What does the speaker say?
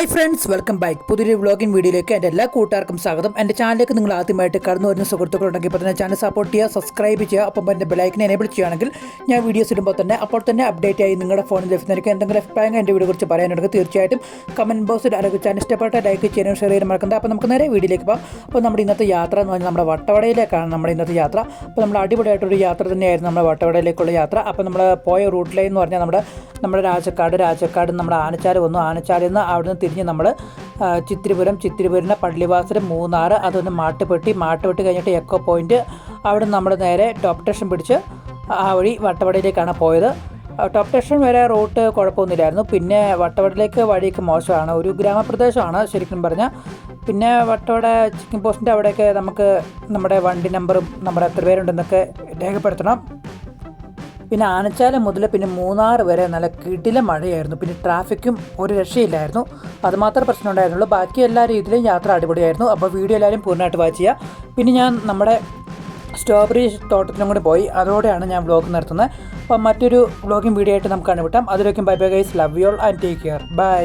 Hi friends, welcome back. പുതിയൊരു vlogging വീഡിയോയിലേക്ക് എൻ്റെ എല്ലാ കൂട്ടുകാർക്കും സ്വാഗതം. എൻ്റെ ചാനലിലേക്ക് നിങ്ങൾ ആദ്യമായിട്ട് കടന്നു വരുന്ന സുഹൃത്തുക്കളുണ്ടെങ്കിൽ ഇപ്പോൾ തന്നെ ചാനൽ സപ്പോർട്ട് ചെയ്യുക, സബ്സ്ക്രൈബ് ചെയ്യുക. അപ്പം എൻ്റെ ബെലൈക്കനെ എനേബിൾ ചെയ്യുകയാണെങ്കിൽ ഞാൻ വീഡിയോസ് ഇടുമ്പോൾ തന്നെ അപ്പോൾ തന്നെ അപ്ഡേറ്റ് ആയി നിങ്ങളുടെ ഫോണിൽ ലഭിക്കുന്നതിന് എന്തെങ്കിലും അഭിപ്രായങ്ങൾ എൻ്റെ വീഡിയോ കുറിച്ച് പറയാനുണ്ടെങ്കിൽ തീർച്ചയായിട്ടും കമൻറ്റ് ബോക്സിൽ അറിയിക്കുക. ചാനൽ ഇഷ്ടപ്പെട്ട ലൈക്ക് ചെയ്യാനും ഷെയർ ചെയ്യാനും മറക്കുന്നത്. അപ്പോൾ നമുക്ക് നേരെ വീഡിയോയിലേക്ക് പോകാം. അപ്പോൾ നമ്മുടെ ഇന്നത്തെ യാത്ര എന്ന് പറഞ്ഞാൽ നമ്മുടെ വട്ടവടയിലേക്കാണ് നമ്മുടെ ഇന്നത്തെ യാത്ര. അപ്പോൾ നമ്മൾ അടിപൊളിയായിട്ടൊരു യാത്ര തന്നെയായിരുന്നു നമ്മുടെ വട്ടവടയിലേക്കുള്ള യാത്ര. അപ്പോൾ നമ്മൾ പോയ റൂട്ട് ലൈൻ എന്ന് പറഞ്ഞാൽ നമ്മുടെ രാജക്കാട് നമ്മുടെ ആനച്ചാൽ വന്നു. ആനച്ചാലിൽ നിന്ന് അവിടെ നിന്ന് തിരിഞ്ഞ് നമ്മൾ ചിത്തിരിപുരം പള്ളിവാസരം, മൂന്നാർ, അതൊന്ന് മാട്ടുപെട്ടി കഴിഞ്ഞിട്ട് എക്കോ പോയിൻറ്റ്, അവിടെ നിന്ന് നമ്മൾ നേരെ ടോപ്പ് സ്റ്റേഷൻ പിടിച്ച് ആ വഴി വട്ടവടയിലേക്കാണ് പോയത്. ടോപ്പ് സ്റ്റേഷൻ വരെ റൂട്ട് കുഴപ്പമൊന്നുമില്ലായിരുന്നു. പിന്നെ വട്ടവടയിലേക്ക് വഴിയൊക്കെ മോശമാണ്, ഒരു ഗ്രാമപ്രദേശമാണ് ശരിക്കും പറഞ്ഞാൽ. പിന്നെ വട്ടവട ചെക്കിംഗ് പോസ്റ്റിൻ്റെ അവിടെയൊക്കെ നമുക്ക് നമ്മുടെ വണ്ടി നമ്പറും നമ്മുടെ എത്ര പേരുണ്ടെന്നൊക്കെ രേഖപ്പെടുത്തണം. പിന്നെ ആനച്ചാലം മുതൽ പിന്നെ മൂന്നാർ വരെ നല്ല കിടിലം മഴയായിരുന്നു. പിന്നെ ട്രാഫിക്കും ഒരു രക്ഷയില്ലായിരുന്നു. അതുമാത്രം പ്രശ്നം ഉണ്ടായിരുന്നുള്ളൂ. ബാക്കി എല്ലാ രീതിയിലും യാത്ര അടിപൊളിയായിരുന്നു. അപ്പോൾ വീഡിയോ എല്ലാവരും പൂർണ്ണമായിട്ട് വാച്ച് ചെയ്യുക. പിന്നെ ഞാൻ നമ്മുടെ സ്ട്രോബെറി തോട്ടത്തിലും കൂടി പോയി. അതോടെയാണ് ഞാൻ വ്ളോഗ് നിർത്തുന്നത്. അപ്പം മറ്റൊരു വ്ളോഗിങ് വീഡിയോ ആയിട്ട് നമുക്ക് കണ്ടുപിട്ടാം. അതിലേക്കും bye bye guys, love you all and take care, by.